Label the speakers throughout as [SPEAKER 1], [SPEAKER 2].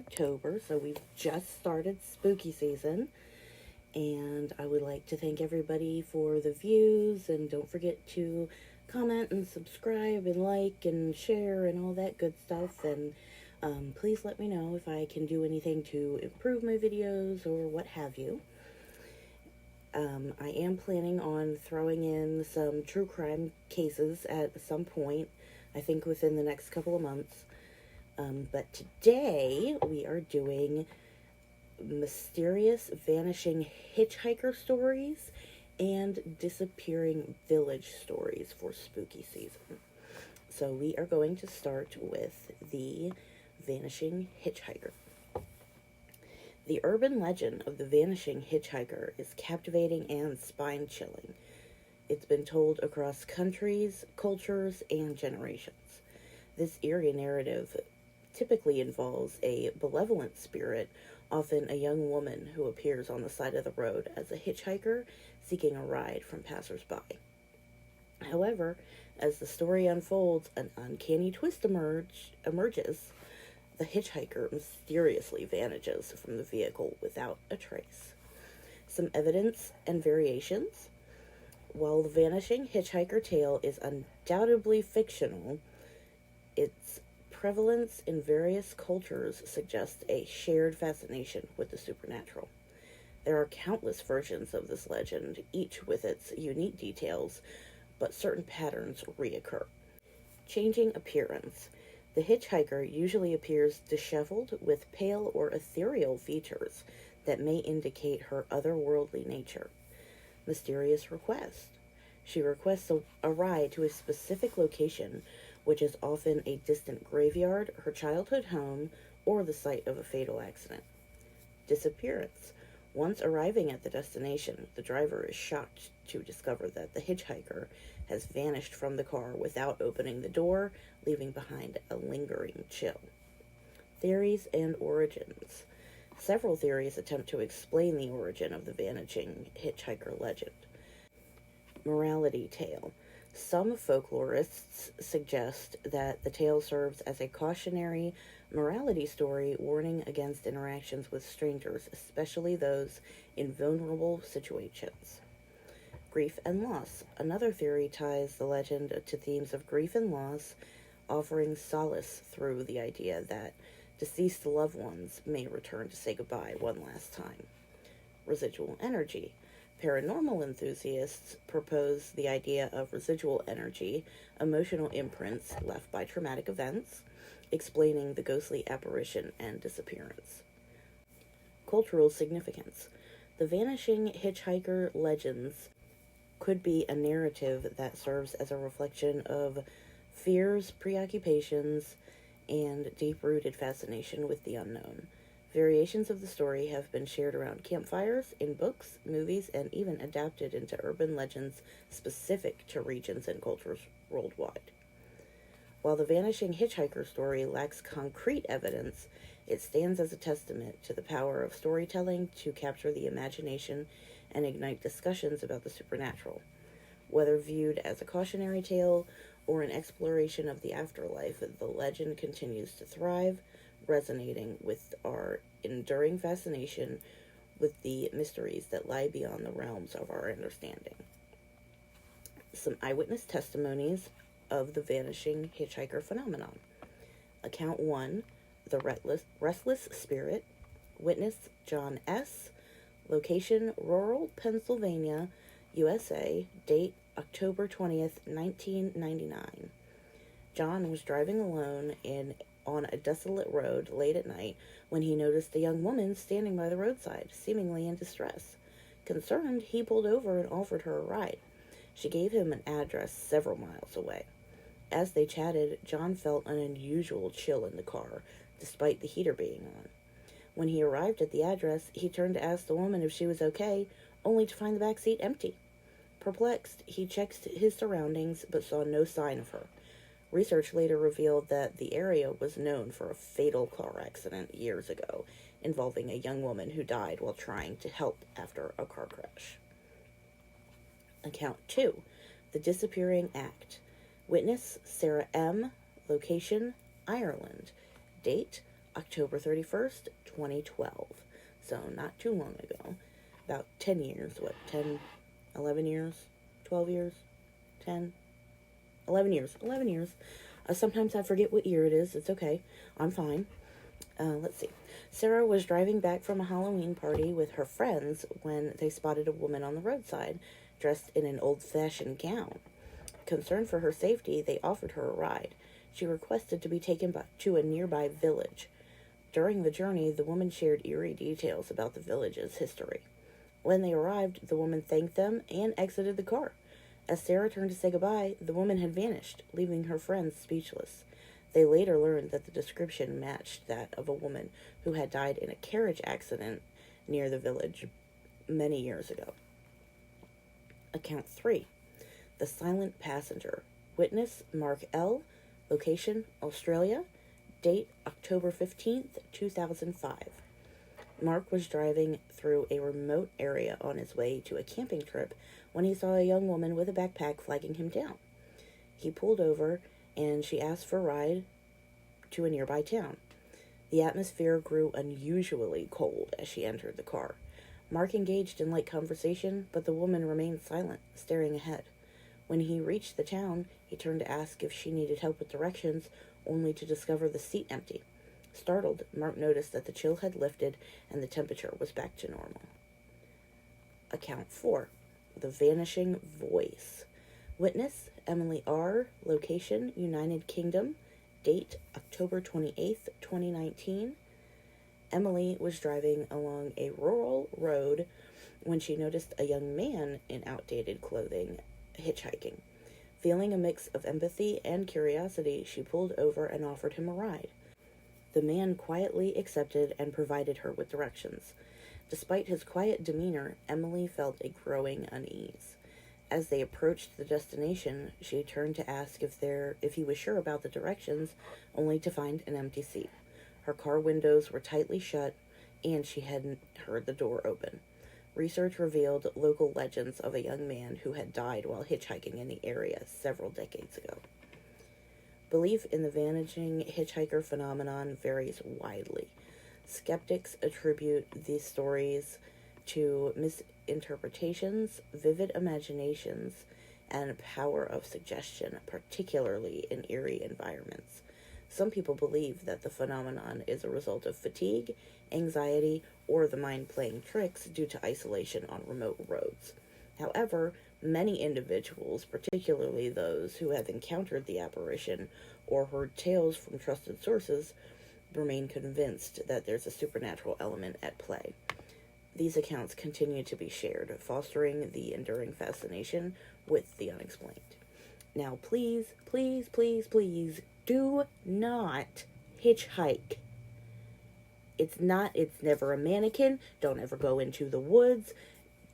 [SPEAKER 1] October, so we've just started spooky season. And I would like to thank everybody for the views, and don't forget to comment and subscribe and like and share and all that good stuff. And please let me know if I can do anything to improve my videos or what have you. I am planning on throwing in some true crime cases at some point, I think within the next couple of months. But today we are doing mysterious vanishing hitchhiker stories and disappearing village stories for spooky season. So we are going to start with the vanishing hitchhiker. The urban legend of the vanishing hitchhiker is captivating and spine-chilling. It's been told across countries, cultures, and generations. This eerie narrative typically involves a benevolent spirit, often a young woman who appears on the side of the road as a hitchhiker seeking a ride from passers-by. However, as the story unfolds, an uncanny twist emerges. The hitchhiker mysteriously vanishes from the vehicle without a trace. Some evidence and variations. While the vanishing hitchhiker tale is undoubtedly fictional, its prevalence in various cultures suggests a shared fascination with the supernatural. There are countless versions of this legend, each with its unique details, but certain patterns reoccur. Changing appearance. The hitchhiker usually appears disheveled with pale or ethereal features that may indicate her otherworldly nature. Mysterious request. She requests a ride to a specific location, which is often a distant graveyard, her childhood home, or the site of a fatal accident. Disappearance. Once arriving at the destination, the driver is shocked to discover that the hitchhiker has vanished from the car without opening the door, leaving behind a lingering chill. Theories and origins. Several theories attempt to explain the origin of the vanishing hitchhiker legend. Morality tale. Some folklorists suggest that the tale serves as a cautionary morality story warning against interactions with strangers, especially those in vulnerable situations. Grief and loss. Another theory ties the legend to themes of grief and loss, offering solace through the idea that deceased loved ones may return to say goodbye one last time. Residual energy. Paranormal enthusiasts propose the idea of residual energy, emotional imprints left by traumatic events, explaining the ghostly apparition and disappearance. Cultural significance. The vanishing hitchhiker legends could be a narrative that serves as a reflection of fears, preoccupations, and deep-rooted fascination with the unknown. Variations of the story have been shared around campfires, in books, movies, and even adapted into urban legends specific to regions and cultures worldwide. While the vanishing hitchhiker story lacks concrete evidence, it stands as a testament to the power of storytelling to capture the imagination and ignite discussions about the supernatural. Whether viewed as a cautionary tale or an exploration of the afterlife, the legend continues to thrive, resonating with our enduring fascination with the mysteries that lie beyond the realms of our understanding. Some eyewitness testimonies of the vanishing hitchhiker phenomenon. Account 1, The Restless Spirit. Witness John S. Location rural Pennsylvania, USA. Date October 20th, 1999. John was driving alone on a desolate road late at night when he noticed a young woman standing by the roadside, seemingly in distress. Concerned, he pulled over and offered her a ride. She gave him an address several miles away. As they chatted, John felt an unusual chill in the car, despite the heater being on. When he arrived at the address, he turned to ask the woman if she was okay, only to find the back seat empty. Perplexed, he checked his surroundings but saw no sign of her. Research later revealed that the area was known for a fatal car accident years ago, involving a young woman who died while trying to help after a car crash. Account 2, The Disappearing Act. Witness Sarah M. Location Ireland. Date October 31st, 2012. So not too long ago. About 10 years. What, 10, 11 years? 12 years? 10? 11 years. 11 years. Sometimes I forget what year it is. It's okay. I'm fine. Let's see. Sarah was driving back from a Halloween party with her friends when they spotted a woman on the roadside, dressed in an old-fashioned gown. Concerned for her safety, they offered her a ride. She requested to be taken to a nearby village. During the journey, the woman shared eerie details about the village's history. When they arrived, the woman thanked them and exited the car. As Sarah turned to say goodbye, the woman had vanished, leaving her friends speechless. They later learned that the description matched that of a woman who had died in a carriage accident near the village many years ago. Account 3. The Silent Passenger. Witness Mark L. Location Australia. Date October 15th, 2005. Mark was driving through a remote area on his way to a camping trip when he saw a young woman with a backpack flagging him down. He pulled over and she asked for a ride to a nearby town. The atmosphere grew unusually cold as she entered the car. Mark engaged in light conversation, but the woman remained silent, staring ahead. When he reached the town, he turned to ask if she needed help with directions, only to discover the seat empty. Startled, Mark noticed that the chill had lifted and the temperature was back to normal. Account 4. The Vanishing Voice. Witness Emily R. Location United Kingdom. Date October 28th, 2019. Emily was driving along a rural road when she noticed a young man in outdated clothing hitchhiking. Feeling a mix of empathy and curiosity, she pulled over and offered him a ride. The man quietly accepted and provided her with directions. Despite his quiet demeanor, Emily felt a growing unease. As they approached the destination, she turned to ask if he was sure about the directions, only to find an empty seat. Her car windows were tightly shut, and she hadn't heard the door open. Research revealed local legends of a young man who had died while hitchhiking in the area several decades ago. Belief in the vanishing hitchhiker phenomenon varies widely. Skeptics attribute these stories to misinterpretations, vivid imaginations, and power of suggestion, particularly in eerie environments. Some people believe that the phenomenon is a result of fatigue, anxiety, or the mind playing tricks due to isolation on remote roads. However, many individuals, particularly those who have encountered the apparition or heard tales from trusted sources, remain convinced that there's a supernatural element at play. These accounts continue to be shared, fostering the enduring fascination with the unexplained. Now, please, please, please, please, do not hitchhike. It's never a mannequin. Don't ever go into the woods.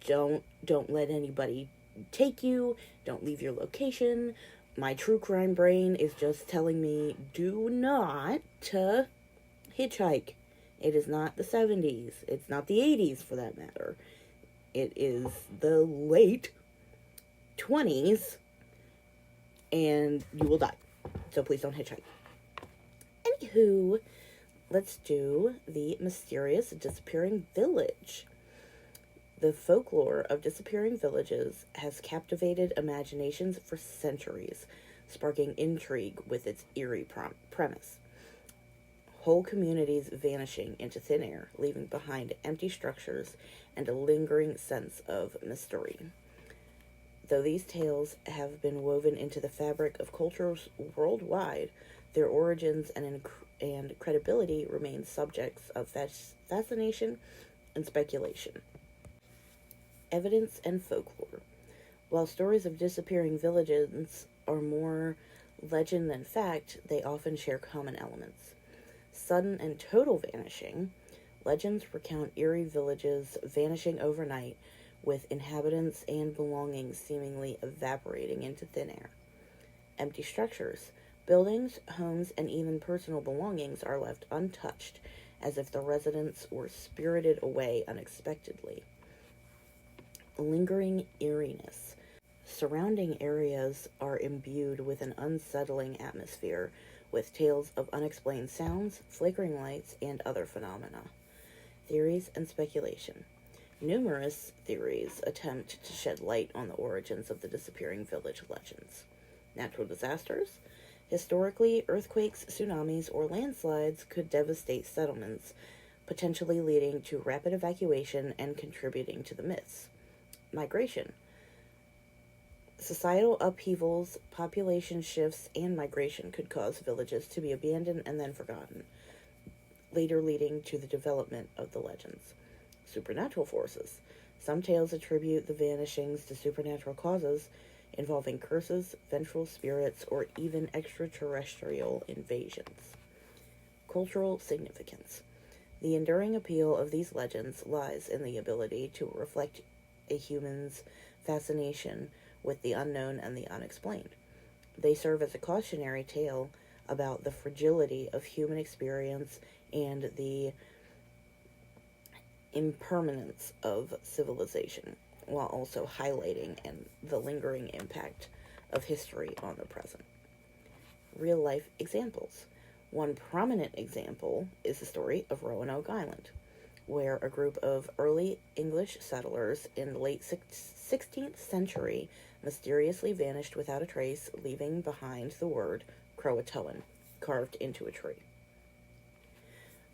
[SPEAKER 1] Don't let anybody take you. Don't leave your location. My true crime brain is just telling me, do not hitchhike. It is not the 70s. It's not the 80s for that matter. It is the late 20s, and you will die. So please don't hitchhike. Anywho, let's do the mysterious disappearing village. The folklore of disappearing villages has captivated imaginations for centuries, sparking intrigue with its eerie premise. Whole communities vanishing into thin air, leaving behind empty structures and a lingering sense of mystery. Though these tales have been woven into the fabric of cultures worldwide, their origins and credibility remain subjects of fascination and speculation. Evidence and folklore. While stories of disappearing villages are more legend than fact, they often share common elements. Sudden and total vanishing. Legends recount eerie villages vanishing overnight, with inhabitants and belongings seemingly evaporating into thin air. Empty structures. Buildings, homes, and even personal belongings are left untouched, as if the residents were spirited away unexpectedly. Lingering eeriness. Surrounding areas are imbued with an unsettling atmosphere, with tales of unexplained sounds, flickering lights, and other phenomena. Theories and speculation. Numerous theories attempt to shed light on the origins of the disappearing village legends. Natural disasters. Historically, earthquakes, tsunamis, or landslides could devastate settlements, potentially leading to rapid evacuation and contributing to the myths. Migration. Societal upheavals, population shifts, and migration could cause villages to be abandoned and then forgotten, later leading to the development of the legends. Supernatural forces. Some tales attribute the vanishings to supernatural causes, involving curses, vengeful spirits, or even extraterrestrial invasions. Cultural significance. The enduring appeal of these legends lies in the ability to reflect a human's fascination with the unknown and the unexplained. They serve as a cautionary tale about the fragility of human experience and the impermanence of civilization, while also highlighting the lingering impact of history on the present. Real-life examples. One prominent example is the story of Roanoke Island, where a group of early English settlers in the late 16th century mysteriously vanished without a trace, leaving behind the word Croatoan carved into a tree.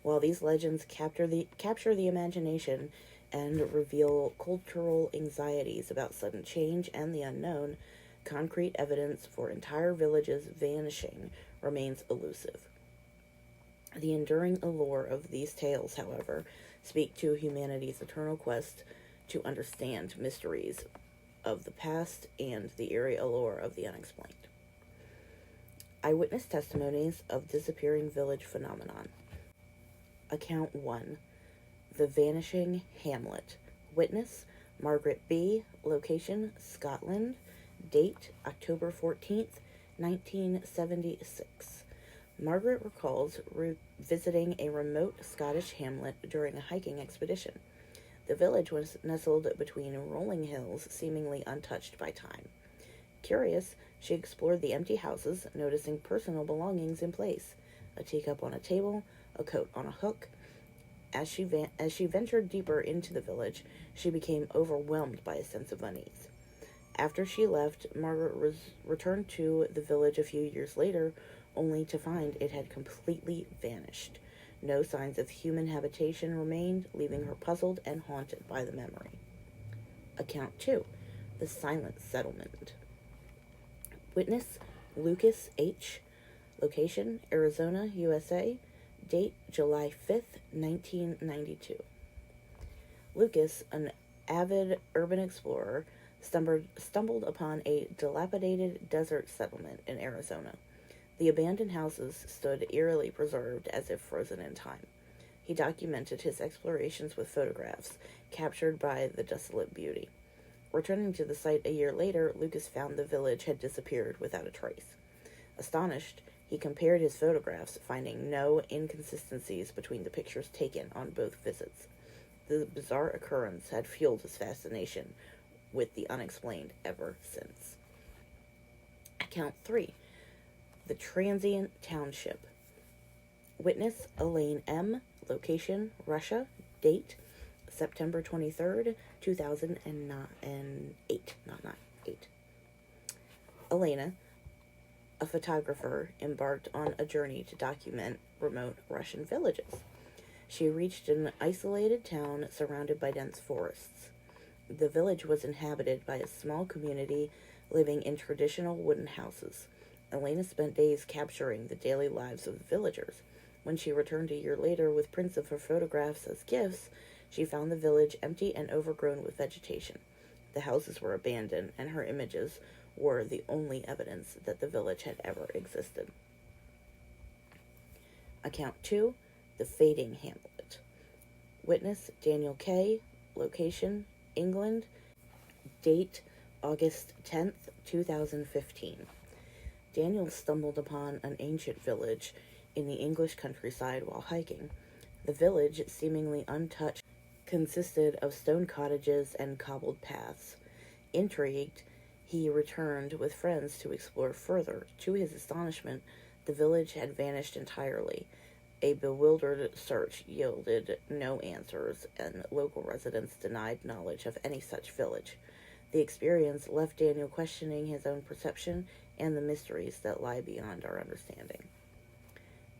[SPEAKER 1] While these legends capture the imagination and reveal cultural anxieties about sudden change and the unknown, concrete evidence for entire villages vanishing remains elusive. The enduring allure of these tales, however, speak to humanity's eternal quest to understand mysteries of the past and the eerie allure of the unexplained. Eyewitness testimonies of disappearing village phenomenon. Account 1. The Vanishing Hamlet. Witness, Margaret B. Location, Scotland. Date, October 14th, 1976. Margaret recalls visiting a remote Scottish hamlet during a hiking expedition. The village was nestled between rolling hills, seemingly untouched by time. Curious, she explored the empty houses, noticing personal belongings in place: a teacup on a table, a coat on a hook. As she ventured deeper into the village, she became overwhelmed by a sense of unease. After she left, Margaret returned to the village a few years later, only to find it had completely vanished. No signs of human habitation remained, leaving her puzzled and haunted by the memory. Account 2. The Silent Settlement. Witness, Lucas H. Location, Arizona, USA. Date, July 5th, 1992. Lucas, an avid urban explorer, stumbled upon a dilapidated desert settlement in Arizona. The abandoned houses stood eerily preserved as if frozen in time. He documented his explorations with photographs, captured by the desolate beauty. Returning to the site a year later, Lucas found the village had disappeared without a trace. Astonished, he compared his photographs, finding no inconsistencies between the pictures taken on both visits. The bizarre occurrence had fueled his fascination with the unexplained ever since. Account 3. The Transient Township. Witness, Elaine M. Location, Russia. Date, September 23rd, 2008. Elena, a photographer, embarked on a journey to document remote Russian villages. She reached an isolated town surrounded by dense forests. The village was inhabited by a small community living in traditional wooden houses. Elena spent days capturing the daily lives of the villagers. When she returned a year later with prints of her photographs as gifts, she found the village empty and overgrown with vegetation. The houses were abandoned, and her images were the only evidence that the village had ever existed. Account 2. The Fading Hamlet. Witness, Daniel K. Location, England. Date, August 10th, 2015. Daniel stumbled upon an ancient village in the English countryside while hiking. The village, seemingly untouched, consisted of stone cottages and cobbled paths. Intrigued, he returned with friends to explore further. To his astonishment, The village had vanished entirely. A bewildered search yielded no answers, and local residents denied knowledge of any such village. The experience left Daniel questioning his own perception and the mysteries that lie beyond our understanding.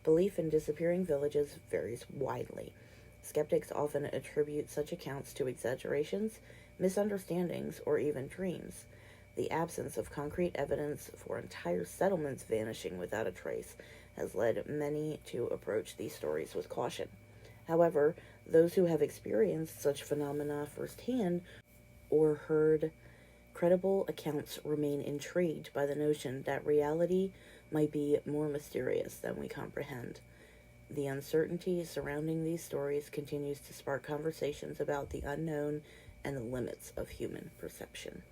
[SPEAKER 1] Belief in disappearing villages varies widely. Skeptics often attribute such accounts to exaggerations, misunderstandings, or even dreams. The absence of concrete evidence for entire settlements vanishing without a trace has led many to approach these stories with caution. However, those who have experienced such phenomena firsthand or heard credible accounts remain intrigued by the notion that reality might be more mysterious than we comprehend. The uncertainty surrounding these stories continues to spark conversations about the unknown and the limits of human perception.